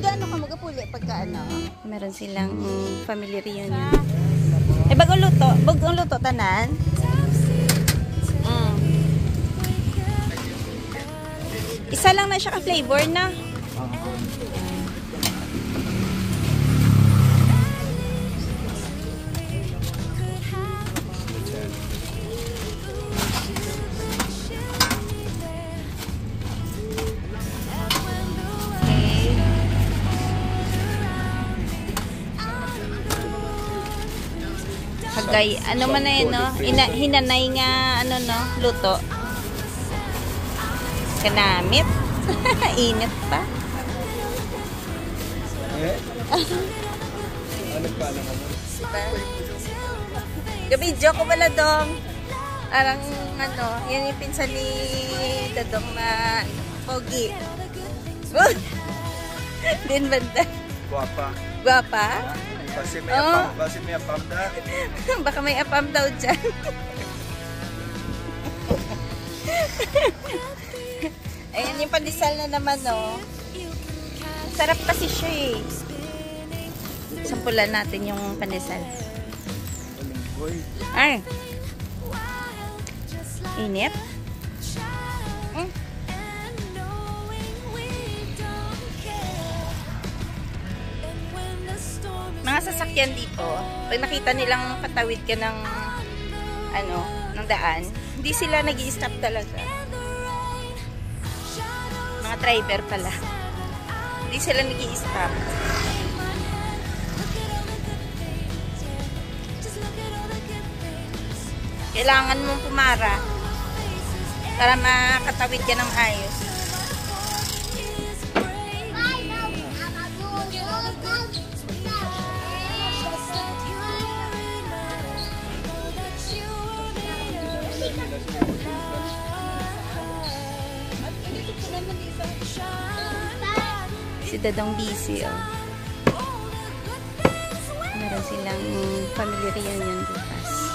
gaano ka magapuli pagka ano? Meron silang family reunion. Eh, bagong luto tanan. Isa lang na siya ka-flavor na. Hagay, ano man na yun, no? Hinanay nga, ano, no? Luto. Kanamit. Init pa. Eh? Ano pa naman? Gabidyo ko pala dong. Arang, ano, yan yung pinsan ni Dadong na pogi. Din banda. Guwapa. Guwapa? Kasi may apam, kasi may apam na. Baka may apam daw dyan. Ayan yung pandesal na naman, no. Sarap kasi siya, eh. Sampulan natin yung pandesal. Ay. Init. Mga sasakyan dito, pag nakita nilang patawid ka ng ano, ng daan, hindi sila nag-i-stop talaga. Mga driver pala. Hindi sila nag-i-stop. Kailangan mong pumara para makatawid ka ng ayos. Si Dadong busy, oh. Meron silang family reunion bukas.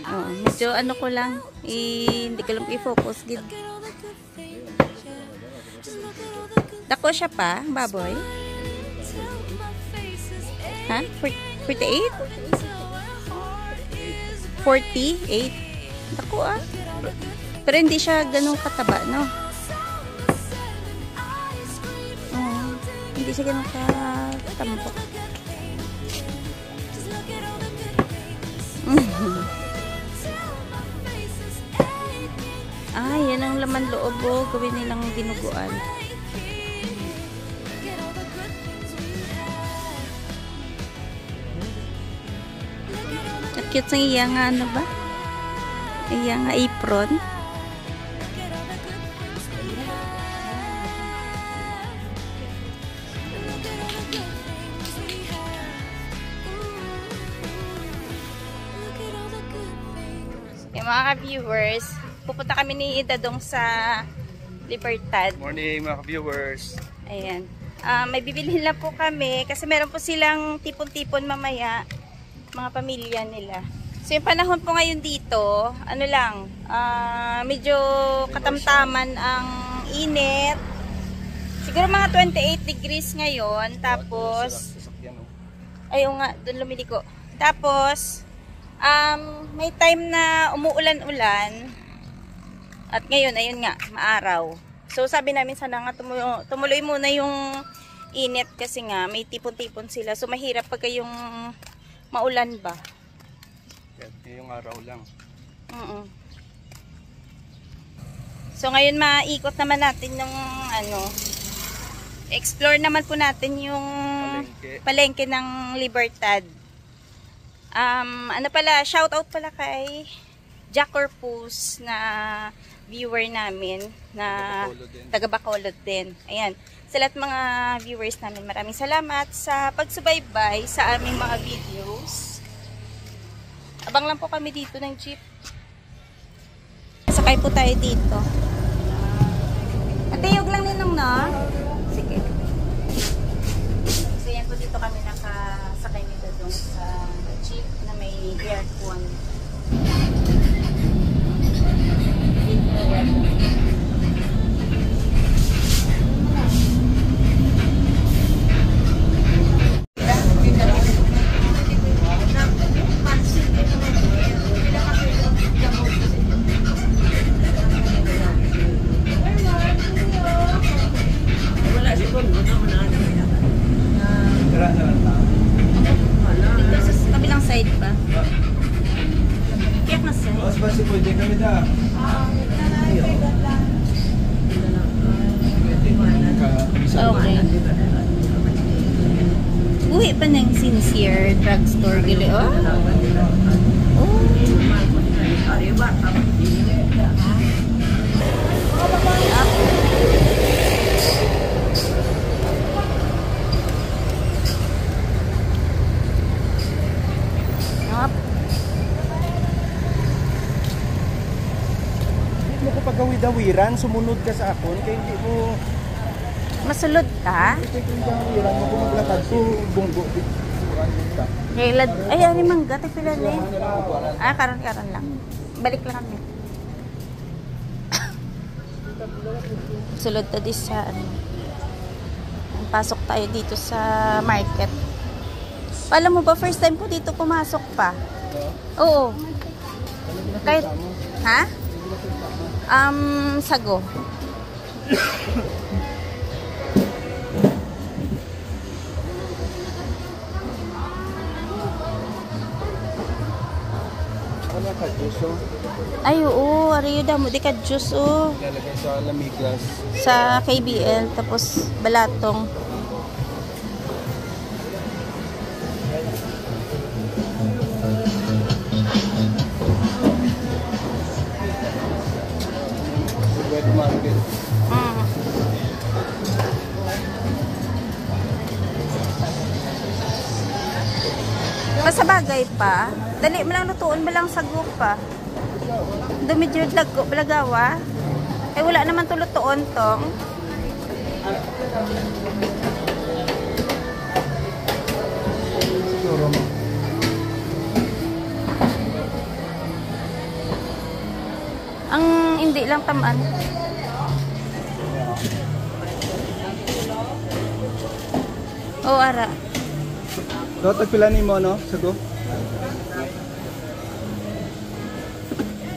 Oh, medyo ano ko lang, hindi ko lang i-focus. Dako siya pa, baboy? Ha? 48? 48? Dako ah. Pero hindi siya ganun kataba, no? Hindi siya ganun katampok. Ah, yan ang laman loob, oh. Gawin nilang dinuguan. At cute sa iya nga, ano ba? Iya nga apron. Yung mga viewers, pupunta kami ni Dadong sa Libertad. Morning mga viewers. Ayan. May bibilhin lang po kami kasi meron po silang tipon-tipon mamaya, mga pamilya nila. So yung panahon po ngayon dito, ano lang, medyo katamtaman ang init. Siguro mga 28 degrees ngayon. Tapos, ayun nga, doon lumiliko. Tapos, may time na umuulan-ulan. At ngayon, ayun nga, maaraw. So sabi namin sana nga tumuloy muna yung init kasi nga may tipon-tipon sila. So mahirap pagka yung maulan ba. Yung araw lang. So ngayon maikot naman natin yung ano, explore naman po natin yung palengke ng Libertad. Ano pala, shout out pala kay Jack Corpus na viewer namin na taga Bacolod din. Ayan. Sa lahat mga viewers namin, maraming salamat sa pagsubaybay sa aming mga videos. Abang lang po kami dito ng jeep. Sakay po tayo dito. Atiyog lang ninong, no? Sige. So yan po dito kami nakasakay ni Dadong sa jeep na may aircon. Okay. Uwi pa ng Sincere Drugstore gili. Oh. Oh. Up. Hindi mo ko pagawi-dawiran, sumunod ka sa akon, kaya hindi mo... Masulod ka? Ito yung dawiran mo kung maglakad ko, bunggo. Kailad. Ay, ano mangga? Tagpila na eh. Ah, karon-karon lang. Balik lang kami. Sulod to sa ano. Pasok tayo dito sa market. Alam mo ba, first time ko dito pumasok pa. Oo. Kahit, ha? Sago. Ano ka, Juso? Ay, oo. Ariyo damo. Di ka juice, oo. Lalagay sa lamigas. Sa KBL. Tapos, balatong. Wet market. Mm. Masabagay pa. Dali mo lang lutuon mo lang sagok pa. Dumidyo lago, balagawa. Eh wala naman tulutuon tong. Siguro mo. Ang hindi lang tamaan. O ara. So, tagpilani mo, no? Sago?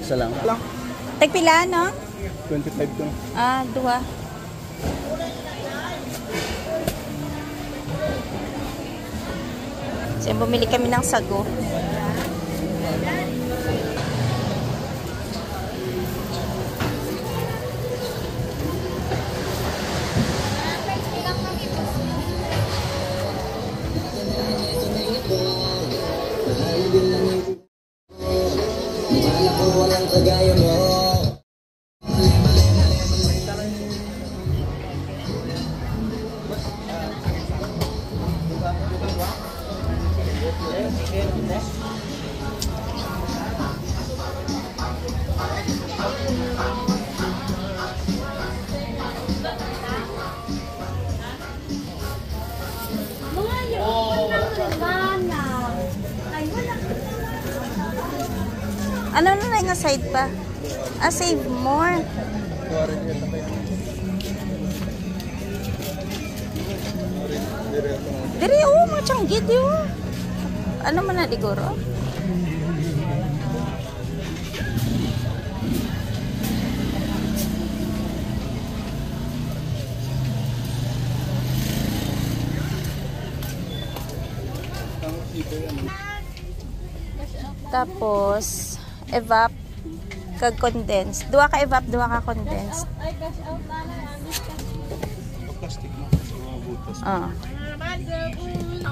Isa lang. Lang. Tagpila no? 25 to. Ah, dua. So, bumili kami ng sago. Ano na nga side pa? Ah, save more. Diri, oh, mga tsanggit yun. Ano man na, diguro? Tapos, evap kag condensed. Duha ka evap, duha ka condensed. Plastic mo. Ah.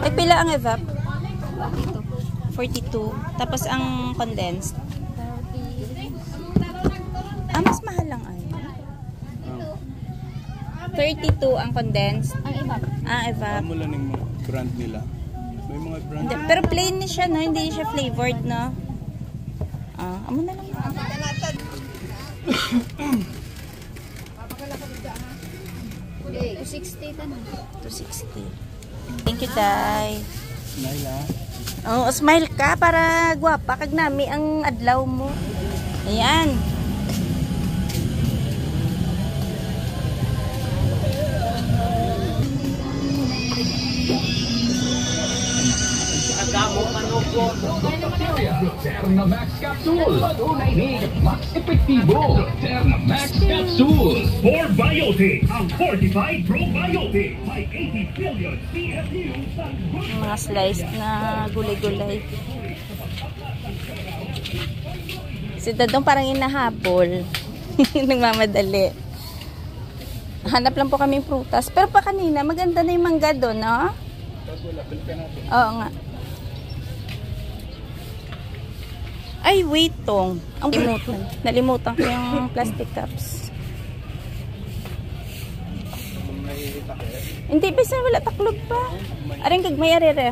Ay, pila ang evap? 42. Tapos ang condensed. Ah, mas mahal lang ay. 32 ang condensed. Ang evap. Ah, evap. Amo lang yung brand nila. May mga brand. Hindi, pero plain ni siya, no? Hindi siya flavored, no? Ah, amo na lang. Okay, 260 tanong. 260. Thank you, Day. Naila. Oh, smile ka para gwapa kag nami ang adlaw mo. Ayan. Terna Max Capsule. Tunay ni Max Epektibo. Terna Max Capsule. For Biotic. Ang Fortified Probiotic. May 80 billion CFU sa Mga sliced na gulay-gulay. Si Dadong parang inahabol. Nagmamadali. Hanap lang po kami prutas. Pero pa kanina, maganda na yung mangga doon, no? Oo nga. Ay, wait tong. Ang nalimutan. Nalimutan ko yung plastic cups. Hindi, basta wala taklog pa. Aring gagmay arere.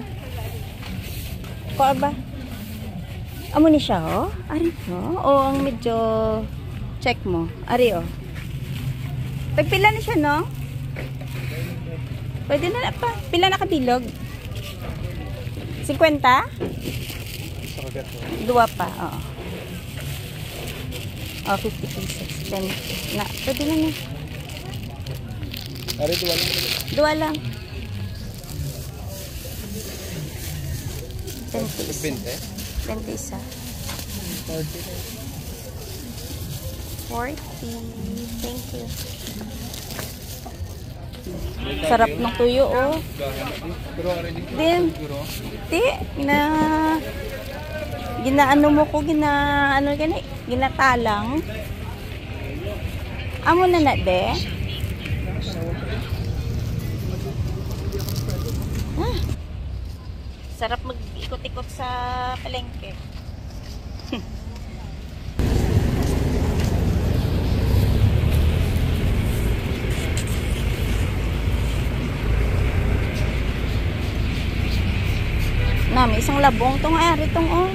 Ko ba? Amo ni siya, oh? Ari, oh? O ang medyo check mo. Ari, oh. Tagpila na siya, no? Pwede na pa. Pila na kabilog? 50? Dua pa, oo. Oh, 50 pesos. 10. Na, pwede na na. Ari, dua lang. Dua lang. 10 pesos. 20 isa. 40. Thank you. Sarap ng tuyo, oh. Din. Ginaano mo ko, ginatalang. Amo na na, de. Ah. Sarap mag-ikot-ikot sa palengke. Nami, isang labong tong ari tong, oh.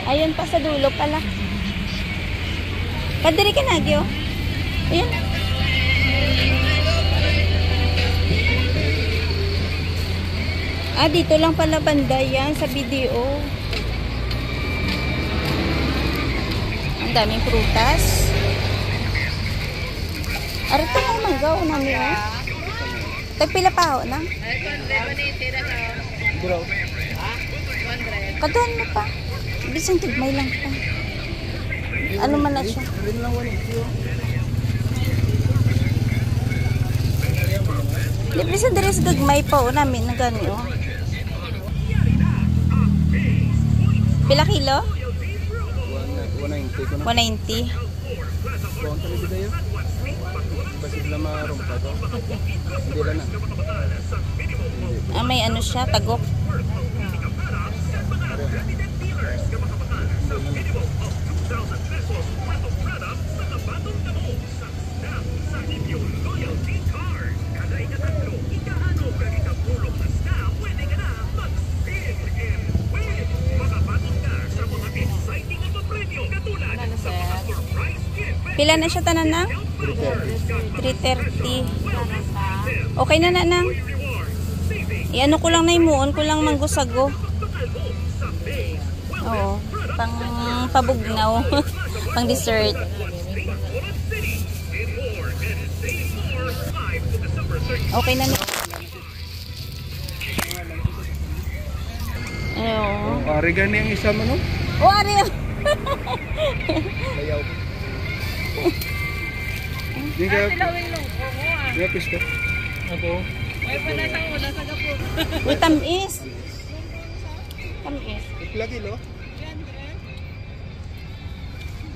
Ayun pa sa dulo pala. Kadiri ka na, Gyo. Ayun. Ah, dito lang pala banda yan sa video. Ang daming prutas. Arito mo manggaw namin, eh. Tagpila pa ho na. Kaduhan mo pa. Bisan tigmay lang pa. Ano man na siya? Di bisan diri sa gagmay pa o namin na gani, oh. Pila kilo? 190. 190. Ah, may ano siya, tagok. Pila na siya tanan na? 330. Okay na na nang. Iano ko lang na imuon ko lang manggusago. Oo, pang pabugnaw, pang dessert. Okay na ni. Ayun. Ari gani ang isa mo, no? Oh, ari. Di ka ya pista. Apo. May panasang una sa gapo. Uy, tamis. Tamis. Lagi lo.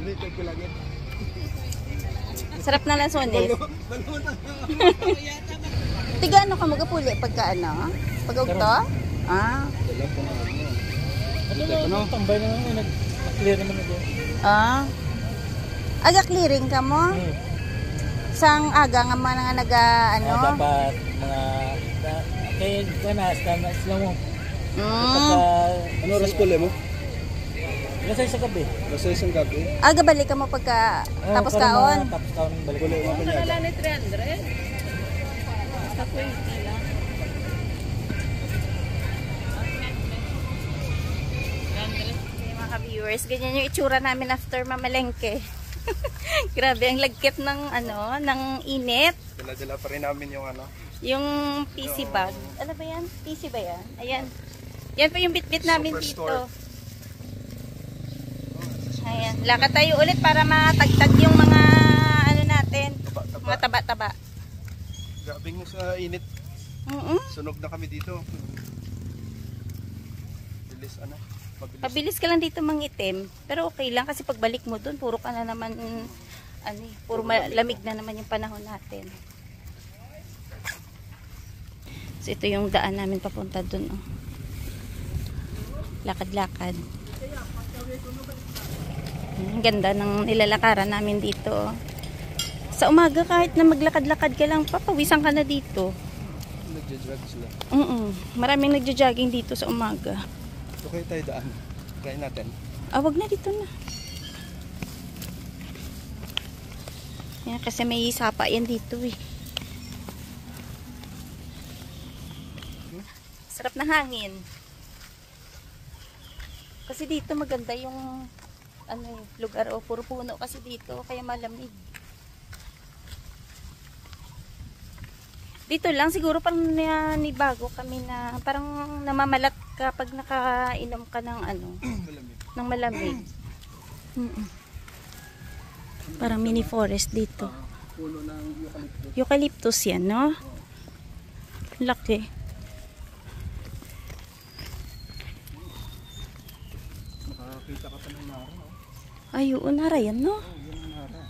Hindi ko lagi. Sarap na lang sones. Tiga ano ka magapuli pagka ano? Pag ugto? Ah. Ano? Tambay na lang, nag-clear naman ako. Ah. Aga clearing ka mo? Sang aga nga mga nga naga ano? Dapat mga kaya ganas sila mo. Ano oras ko mo? Nasa isang gabi. Nasa isang gabi. Aga balik ka mo pagka tapos kaon? Tapos kaon balik. Kung wala ni 300. Basta 20 lang. Mga ka-viewers, ganyan yung itsura namin after mamalengke. Grabe ang lagkit ng ano, ng init. Dala-dala pa rin namin yung ano. Yung PC bag. Ano ba yan? PC ba yan? Ayan. Yan pa yung bit-bit namin dito. Ayan. Lakad tayo ulit para matagtag yung mga ano natin. Mga taba-taba. Grabe nga sa init. Sunog na kami dito. Bilis ano? Pabilis ka lang dito mangitim. Pero okay lang kasi pagbalik mo doon, puro ka na naman, puro lamig na naman yung panahon natin. So ito yung daan namin papunta doon. Oh. Lakad-lakad. Ang ganda ng nilalakaran namin dito. Oh. Sa umaga kahit na maglakad-lakad ka lang, papawisan ka na dito. Nagja-jog sila. Maraming nagja-jogging dito sa umaga. So kayo tayo daan. Try natin. Wag na dito na. Yan, kasi may sapa yan dito eh. Sarap na hangin. Kasi dito maganda yung lugar o puro puno kasi dito kaya malamig. Dito lang siguro parang nibago kami na parang namamalat kapag nakainom ka ng ng malamig. Parang mini forest dito. Puno ng eucalyptus. Eucalyptus yan, no? Laki. Nakakita ka pa ng nara, no? Ay, oo, nara yan, no? Yan ang nara.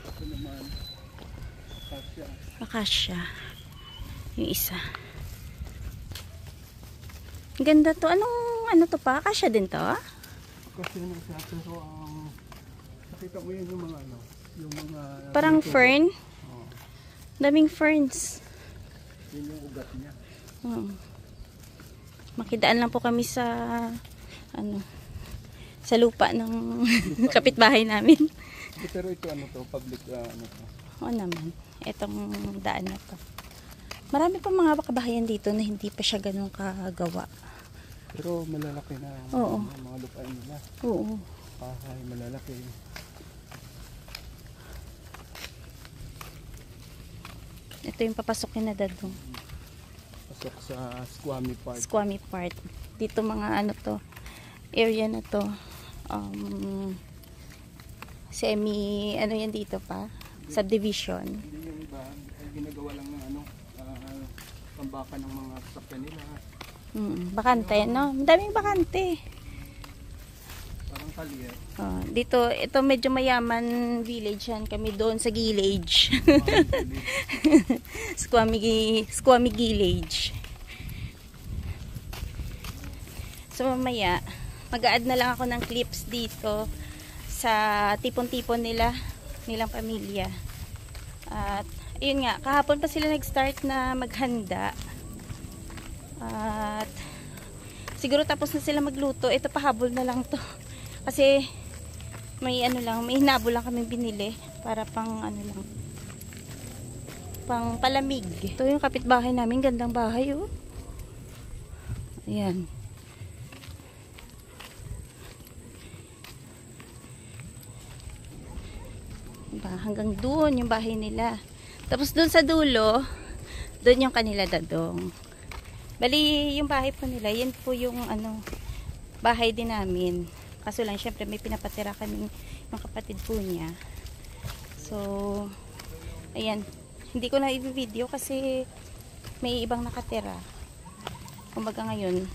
Ito naman, akasya. Akasya. Yung isa. Ang ganda to. Ano to pa? Akasya din to, ah? Akasya ng siya, pero nakita mo yun yung mga yung mga... Parang tubo. fern. Oo. Daming ferns. Yun yung ugat niya. Makidaan lang po kami sa sa lupa ng kapitbahay namin. Pero ito to, public to. Oo naman. Itong daan na to. Marami pa mga kabahayan dito na hindi pa siya ganun kagawa. Pero malalaki na mga lupain nila. Oo. Bahay, malalaki. Ito yung papasokin na dadong. Pasok sa Squamish Park. Squamish Park. Dito mga area na to. Semi, yan dito pa? Subdivision. Hindi yung iba, ay ginagawa lang ng tambakan ng mga sasakyan nila. Bakante, no? Daming bakante. Parang kalye. Dito, ito medyo mayaman village yan. Kami doon sa village. Squamish Village. So mamaya, mag-a-add na lang ako ng clips dito sa tipon-tipon nilang pamilya. At ayun nga, kahapon pa sila nag-start na maghanda. At siguro tapos na sila magluto. Ito pahabol na lang to. Kasi may may hinabo lang kami binili para pang pang palamig. Ito yung kapitbahay namin, gandang bahay oh. Ayan. Hanggang doon yung bahay nila. Tapos doon sa dulo, doon yung kanila dadong. Bali, yung bahay po nila, yan po yung bahay din namin. Kaso lang, syempre may pinapatira kami ng kapatid po niya. So, ayan. Hindi ko na i-video kasi may ibang nakatira. Kumbaga ngayon,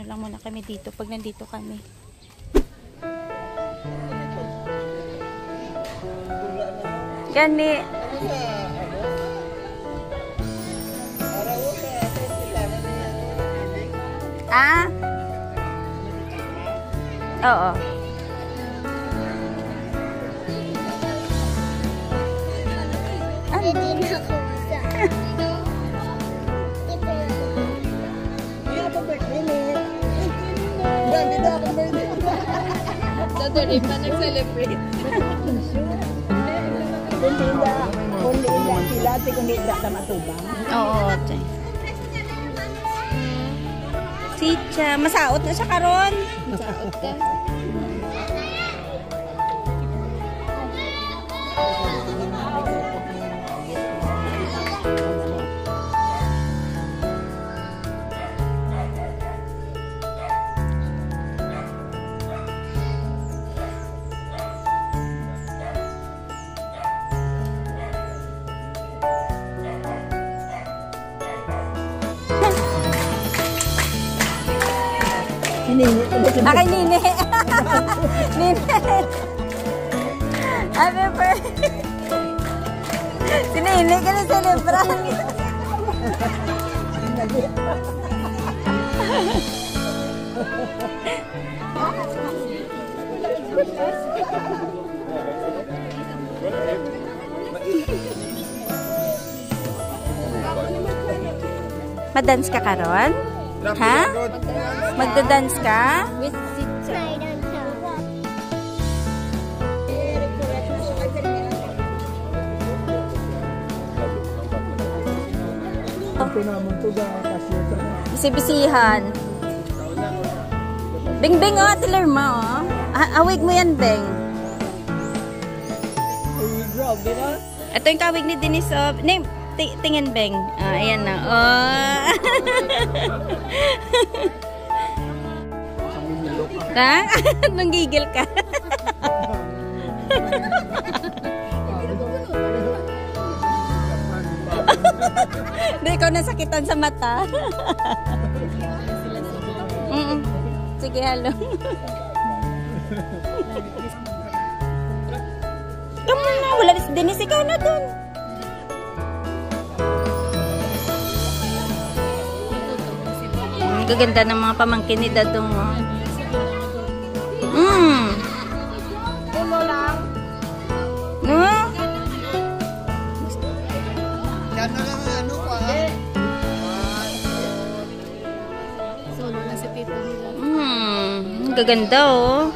lang muna kami dito pag nandito kami. Gani. Oo. Dadali pa nag-celebrate. Kundi sila, kundi sa matubang. Oo. Chicha, masaot na siya karon. Masaot ka. Nini. Kay Nini. Nini. Happy birthday. Si Nini ka na celebra. Madance ka karon? Ha? Magdadance ka? With teacher. Ito naman to da kasi ito na. Bisi-bisihan. Bing-bing oh, tiler mo oh. Awig mo yan, Beng. Ay, grabe na. Ito yung kawig ni Denise oh. Name, tingin, Beng. Ah, ayan na. Oh. Ha? Nanggigil ka. Hindi, ikaw nasakitan sa mata. Sige, halo. Come on na, wala si Denise, ikaw na dun. Gaganda ng mga pamangkin ni Dadong. Pulo lang. No? Yan na lang ano pa. Solo na si Pipo nila. Gaganda oh.